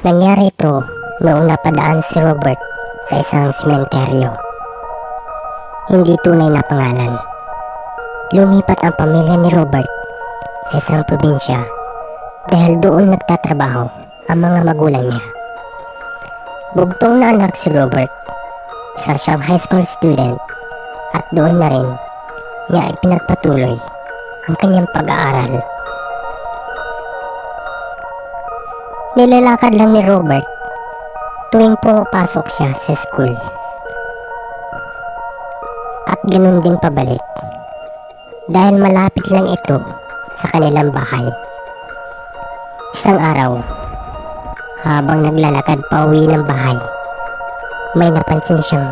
Nangyari ito noong napadaan si Robert sa isang sementeryo. Hindi tunay na pangalan. Lumipat ang pamilya ni Robert sa isang probinsya dahil doon nagtatrabaho ang mga magulang niya. Bugtong na anak si Robert, isa siyang high school student, at doon na rin niya ipinagpatuloy ang kanyang pag-aaral. Nilalakad lang ni Robert tuwing pumapasok siya sa school, at ganun din pabalik dahil malapit lang ito sa kanilang bahay. Isang araw, habang naglalakad pauwi ng bahay, may napansin siyang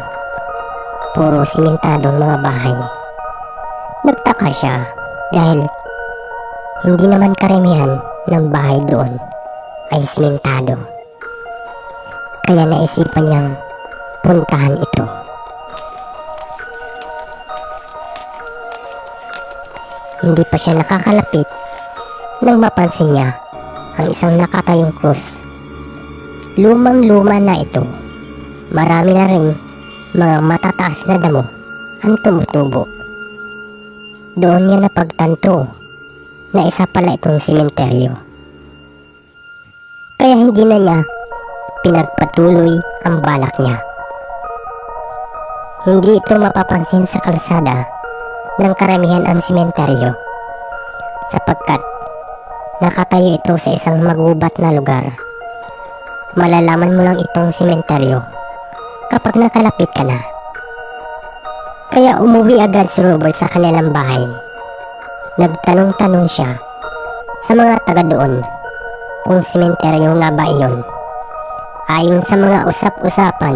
puro simentadong mga bahay. Nagtaka siya dahil hindi naman karamihan ng bahay doon ay simentado. Kaya naisipan niyang puntahan ito. Hindi pa siya nakakalapit nang mapansin niya ang isang nakatayong krus. Lumang-luma na ito. Marami na rin mga matataas na damo ang tumutubo. Doon niya napagtanto na isa pala itong sementeryo. Kaya hindi na niya pinagpatuloy ang balak niya. Hindi ito mapapansin sa kalsada ng karamihan ang sementeryo, sapagkat nakatayo ito sa isang magubat na lugar. Malalaman mo lang itong sementeryo kapag nakalapit ka na. Kaya umuwi agad si Robert sa kanilang bahay. Nagtanong-tanong siya sa mga taga doon kung sementeryo nga ba iyon. Ayon sa mga usap-usapan,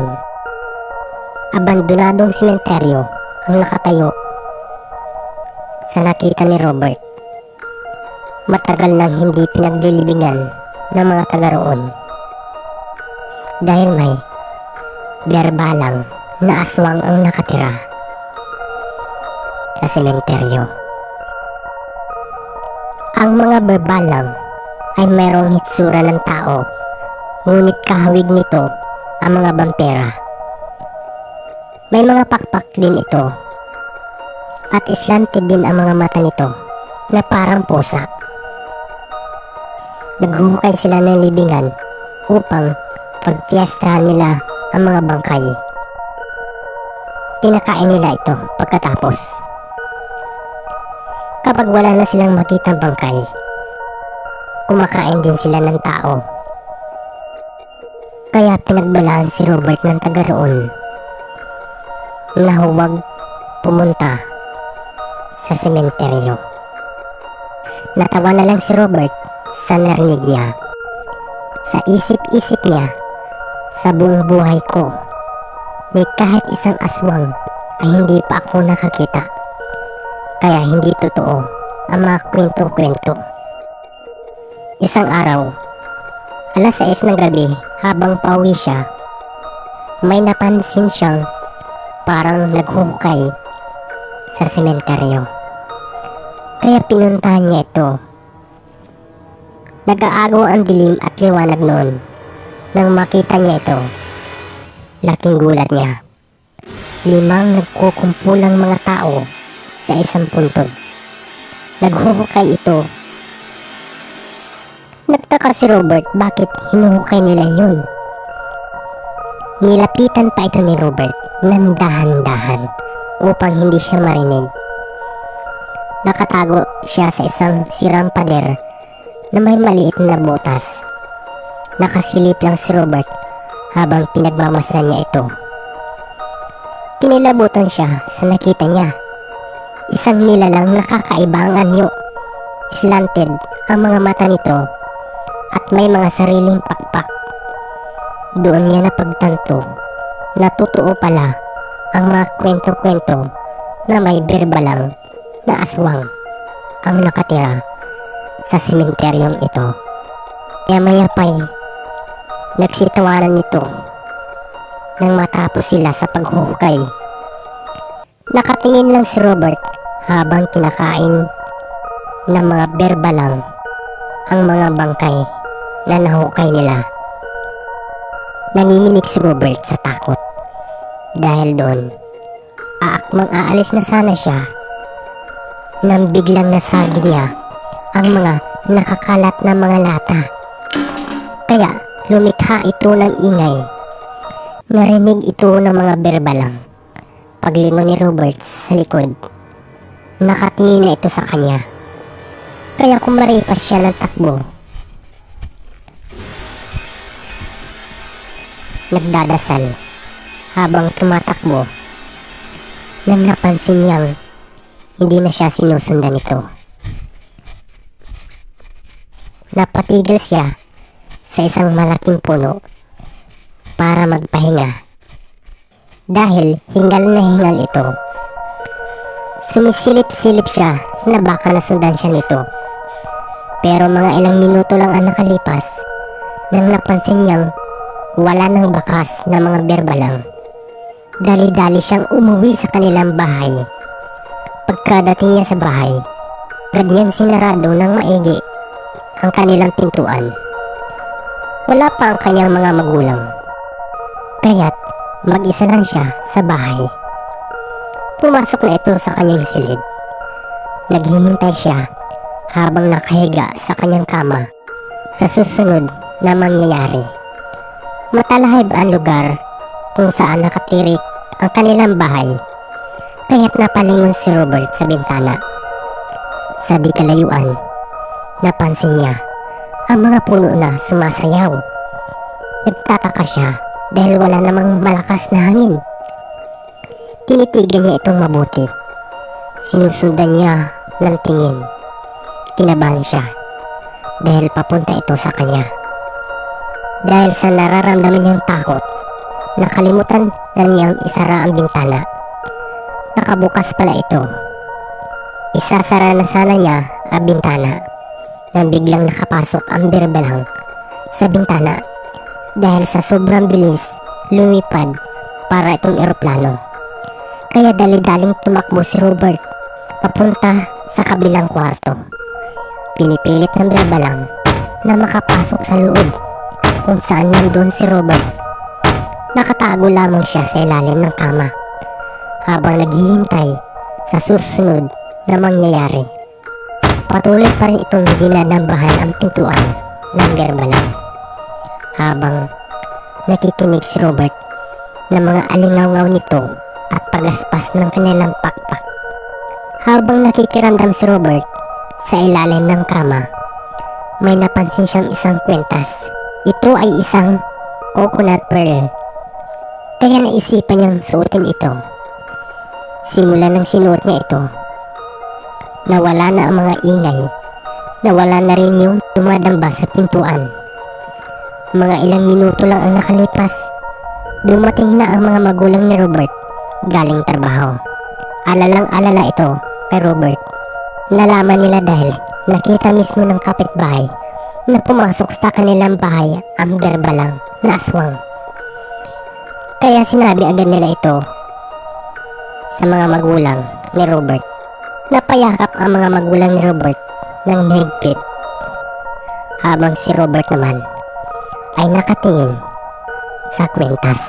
abandonadong sementeryo ang nakatayo sa nakita ni Robert. Matagal nang hindi pinaglilibingan ng mga taga roon dahil may berbalang na aswang ang nakatira sa sementeryo. Ang mga berbalang ay mayroong hitsura ng tao, ngunit kahawig nito ang mga bampera. May mga pakpak din ito, at slanted din ang mga mata nito na parang pusa. Naghuhukay sila ng libingan upang pagpiestahan nila ang mga bangkay. Kinakain nila ito pagkatapos. Kapag wala na silang makitang bangkay, kumakain din sila ng tao. Kaya pinagbalaan si Robert ng taga roon na huwag pumunta sa sementeryo. Natawa na lang si Robert sa narinig niya. Sa isip-isip niya, sa buong buhay ko, may kahit isang aswang ay hindi pa ako nakakita. Kaya hindi totoo ang mga kwento-kwento. Isang araw, alas 6 ng gabi, habang pauwi siya, may napansin siyang parang naghuhukay sa sementeryo. Kaya pinuntahan niya ito. Nag-aagaw ang dilim at liwanag noon. Nang makita niya ito, laking gulat niya. 5 nagkukumpulang mga tao sa isang puntod. Naghuhukay ito. Nagtaka si Robert bakit hinuhukay nila yun. Nilapitan pa ito ni Robert ng dahan-dahan upang hindi siya marinig. Nakatago siya sa isang sirang pader na may maliit na butas. Nakasilip lang si Robert habang pinagmamasdan niya ito. Kinilabutan siya sa nakita niya. Isang nilalang nakakaibang anyo. Slanted ang mga mata nito at may mga sariling pakpak. Doon niya napagtanto na totoo pala ang mga kwento-kwento na may berbalang na aswang ang nakatira sa sementeryong ito. Maya-maya pa'y nagsitawanan nito nang matapos sila sa paghuhukay. Nakatingin lang si Robert habang kinakain ng mga berbalang ang mga bangkay na nahukay nila. Nanginginig si Robert sa takot. Dahil doon, aakmang aalis na sana siya nang biglang nasagi niya ang mga nakakalat na mga lata. Kaya lumikha ito ng ingay. Narinig ito ng mga berbalang. Paglingon ni Robert sa likod, nakatingin na ito sa kanya. Kaya kumaripas siya ng takbo. Nagdadasal habang tumatakbo nang napansin niyang hindi na siya sinusundan nito. Napatigil siya sa isang malaking puno para magpahinga dahil hingal na hingal ito. Sumisilip-silip siya na baka nasundan siya nito, pero mga ilang minuto lang ang nakalipas nang napansin niyang wala nang bakas na mga berbalang. Dali-dali siyang umuwi sa kanilang bahay. Pagkadating niya sa bahay, agad niyang sinarado ng maigi ang kanilang pintuan. Wala pa ang kanyang mga magulang, kaya't mag-isa lang siya sa bahay. Pumasok na ito sa kanyang silid. Naghihintay siya habang nakahiga sa kanyang kama sa susunod na mangyayari. Matalahib ang lugar kung saan nakatirik ang kanilang bahay, kaya't napalingon si Robert sa bintana. Sa di kalayuan, napansin niya ang mga puno na sumasayaw. Nagtataka siya dahil wala namang malakas na hangin. Tinitigan niya itong mabuti. Sinusundan niya ng tingin. Kinabahan siya dahil papunta ito sa kanya. Dahil sa nararamdaman niyang takot, nakalimutan na niyang isara ang bintana. Nakabukas pala ito. Isasara na sana niya ang bintana nang biglang nakapasok ang berbelang sa bintana dahil sa sobrang bilis lumipad para itong eroplano. Kaya dali-daling tumakbo si Robert papunta sa kabilang kwarto. Pinipilit ng berbelang na makapasok sa loob kung saan nandun si Robert. Nakatago lamang siya sa ilalim ng kama habang naghihintay sa susunod na mangyayari. Patuloy pa rin itong dinadambahan ang pintuan ng berbalang habang nakikinig si Robert ng mga alingaw nito at pagaspas ng kanilang pakpak. Habang nakikiramdam si Robert sa ilalim ng kama, may napansin siyang isang kwintas. Ito ay isang coconut pearl, kaya naisipan niyang suotin ito. Simula nang sinuot niya ito, nawala na ang mga ingay, nawala na rin yung dumadamba sa pintuan. Mga ilang minuto lang ang nakalipas, dumating na ang mga magulang ni Robert galing trabaho. Alalang-alala ito kay Robert. Nalaman nila dahil nakita mismo ng kapitbahay na pumasok sa kanilang bahay ang berbalang na aswang. Kaya sinabi agad nila ito sa mga magulang ni Robert. Napayakap ang mga magulang ni Robert ng mahigpit, habang si Robert naman ay nakatingin sa kwintas.